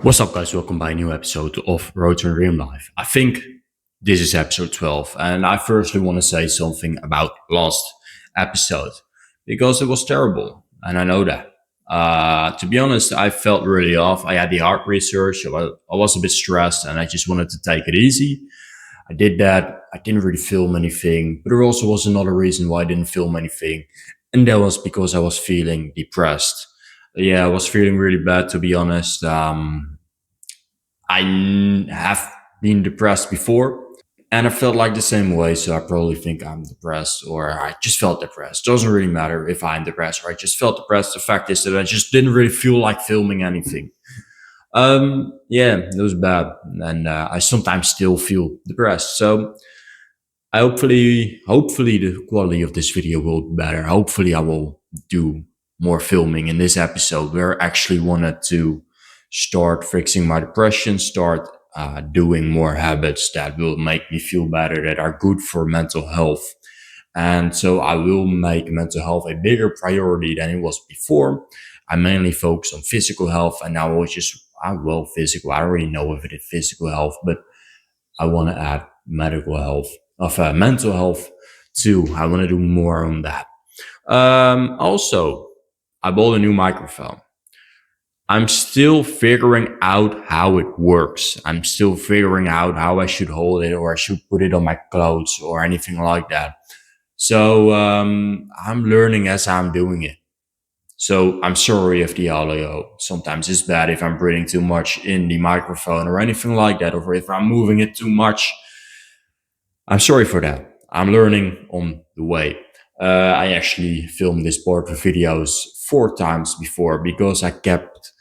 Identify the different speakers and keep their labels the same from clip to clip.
Speaker 1: What's up, guys? Welcome by a new episode of Road to Real Life. I think this is episode 12, and I firstly want to say something about last episode because it was terrible, and I know that. To be honest, I felt really off. I had the heart research, I was a bit stressed, and I just wanted to take it easy. I did that. I didn't really film anything, but there also was another reason why I didn't film anything, and that was because I was feeling depressed. Yeah, I was feeling really bad, to be honest. Have been depressed before, and I felt like the same way. So I probably think I'm depressed, or I just felt depressed. Doesn't really matter if I'm depressed or I just felt depressed. The fact is that I just didn't really feel like filming anything. Yeah, it was bad, and I sometimes still feel depressed. So hopefully the quality of this video will be better. Hopefully I will do more filming in this episode where I actually wanted to start fixing my depression, start doing more habits that will make me feel better, that are good for mental health. And so I will make mental health a bigger priority than it was before. I mainly focus on physical health, and now it's just, well, physical. I already know if it is physical health, but I want to add medical health, mental health too. I want to do more on that. Also, I bought a new microphone. I'm still figuring out how it works. I'm still figuring out how I should hold it, or I should put it on my clothes or anything like that. So I'm learning as I'm doing it. So I'm sorry if the audio sometimes is bad, if I'm breathing too much in the microphone or anything like that, or if I'm moving it too much. I'm sorry for that. I'm learning on the way. I actually filmed this part of videos 4 times before because I kept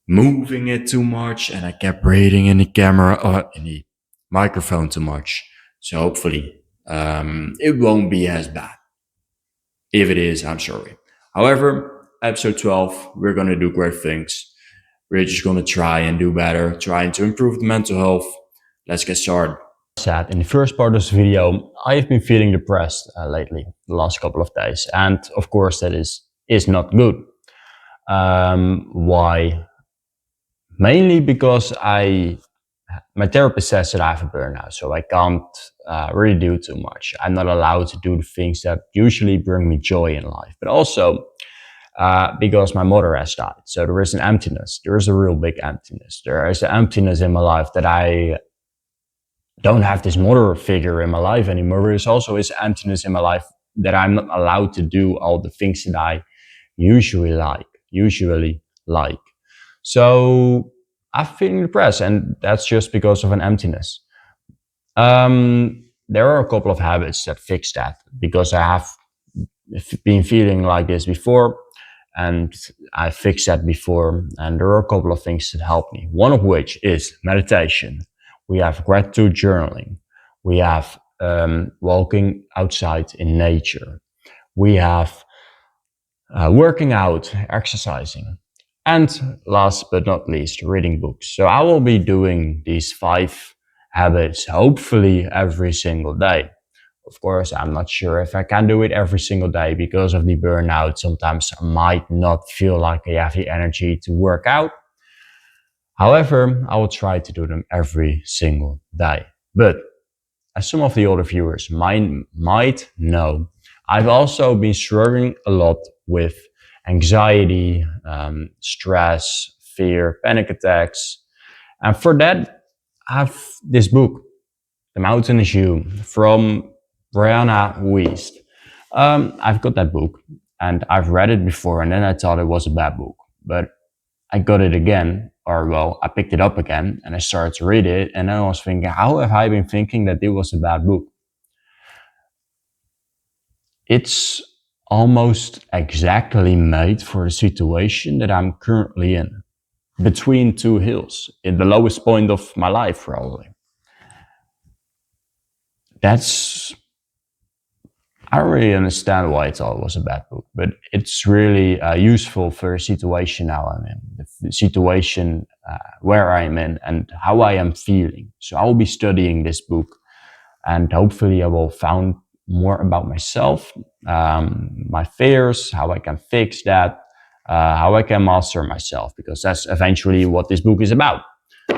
Speaker 1: moving it too much and I kept breathing in the camera or in the microphone too much. So hopefully it won't be as bad. If it is, I'm sorry. However, episode 12, we're going to do great things. We're just going to try and do better, trying to improve the mental health. Let's get started. Said in the first part of this video, I have been feeling depressed lately, the last couple of days. And of course, that is not good. Why? Mainly because my therapist says that I have a burnout, so I can't really do too much. I'm not allowed to do the things that usually bring me joy in life, but also because my mother has died. So there is an emptiness. There is a real big emptiness. There is an emptiness in my life that I don't have this mother figure in my life anymore. There's also this emptiness in my life that I'm not allowed to do all the things that I usually like. So I'm feeling depressed, and that's just because of an emptiness. There are a couple of habits that fix that because I have been feeling like this before, and I fixed that before. And there are a couple of things that help me. One of which is meditation. We have gratitude journaling. We have walking outside in nature. We have working out, exercising. And last but not least, reading books. So I will be doing these 5 habits, hopefully every single day. Of course, I'm not sure if I can do it every single day because of the burnout. Sometimes I might not feel like I have the energy to work out. However, I will try to do them every single day. But as some of the older viewers might know, I've also been struggling a lot with anxiety, stress, fear, panic attacks. And for that, I have this book, The Mountain is You, from Brianna Wiest. I've got that book and I've read it before, and then I thought it was a bad book. But I got it again, or well, I picked it up again and I started to read it, and I was thinking, how have I been thinking that it was a bad book? It's almost exactly made for the situation that I'm currently in, between 2 hills, in the lowest point of my life, probably. I don't really understand why I thought it was a bad book, but it's really useful for the situation now I'm in, the situation where I'm in and how I am feeling. So I will be studying this book, and hopefully I will find more about myself, my fears, how I can fix that,
Speaker 2: how I can master myself, because that's eventually what this book is about.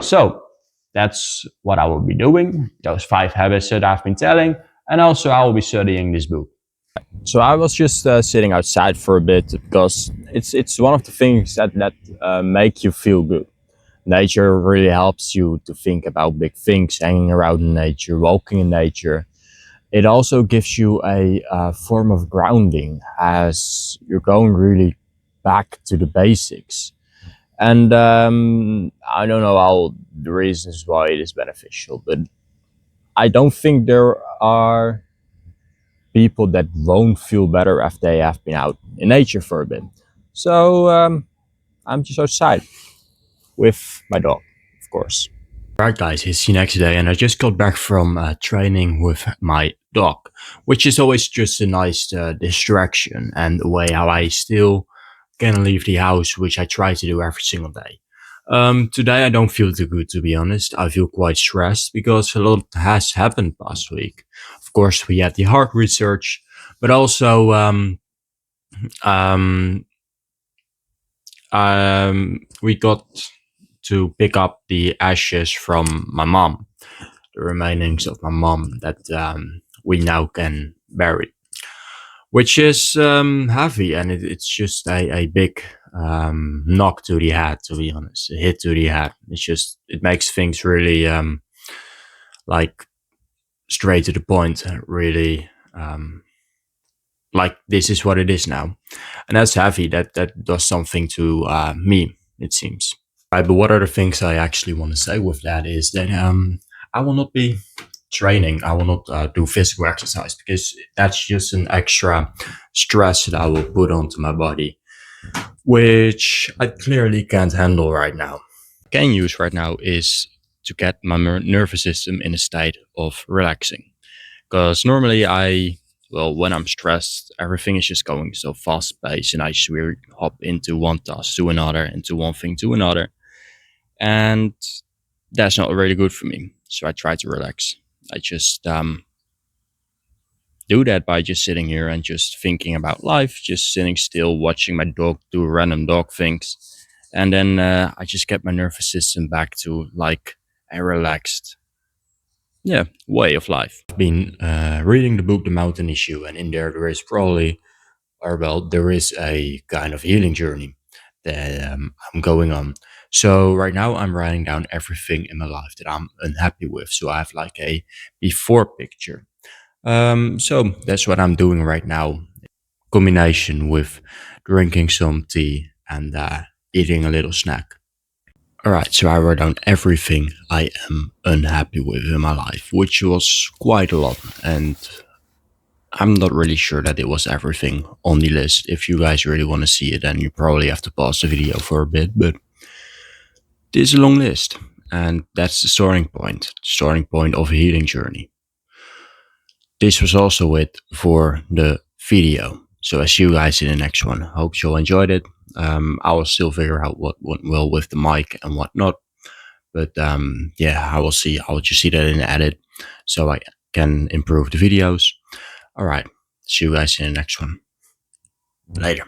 Speaker 2: So that's what I will be doing, those 5 habits that I've been telling, and also I will be studying this book. So I was just sitting outside for a bit because it's one of the things that make you feel good. Nature really helps you to think about big things, hanging around in nature, walking in nature. It also gives you a form of grounding as you're going really back to the basics. And I don't know all the reasons why it is beneficial, but I don't think there are people that won't feel better after they have been out in nature for a bit. So I'm just outside with my dog, of course.
Speaker 1: Right, guys, it's the next day, and I just got back from training with my dog, which is always just a nice distraction and a way how I still can leave the house, which I try to do every single day. Today I don't feel too good, to be honest. I feel quite stressed because a lot has happened last week. Of course, we had the heart research, but also um, we got to pick up the ashes from my mom, the remainings of my mom that we now can bury, which is heavy, and it's just a big knock to the head, to be honest, a hit to the head. It makes things really like straight to the point, really like this is what it is now, and that's heavy. That does something to me, it seems. Right, but what are the things I actually want to say with that is that I will not be training. I will not do physical exercise because that's just an extra stress that I will put onto my body, which I clearly can't handle right now. Can use right now is to get my nervous system in a state of relaxing. Because normally when I'm stressed, everything is just going so fast paced, and I just really hop into one task to another, into one thing to another. And that's not really good for me. So I try to relax. I just do that by just sitting here and just thinking about life, just sitting still, watching my dog do random dog things. And then I just get my nervous system back to like a relaxed, way of life. I've been reading the book The Mountain Issue, and in there is probably, or well, there is a kind of healing journey that I'm going on. So right now I'm writing down everything in my life that I'm unhappy with. So I have like a before picture. So that's what I'm doing right now. Combination with drinking some tea and eating a little snack. All right, so I wrote down everything I am unhappy with in my life, which was quite a lot, and I'm not really sure that it was everything on the list. If you guys really want to see it, then you probably have to pause the video for a bit, but this is a long list, and that's the starting point of a healing journey. This was also it for the video. So I see you guys in the next one. Hope you all enjoyed it. I will still figure out what went well with the mic and what not. But I will see. I'll just see that in the edit so I can improve the videos. All right. See you guys in the next one. Later.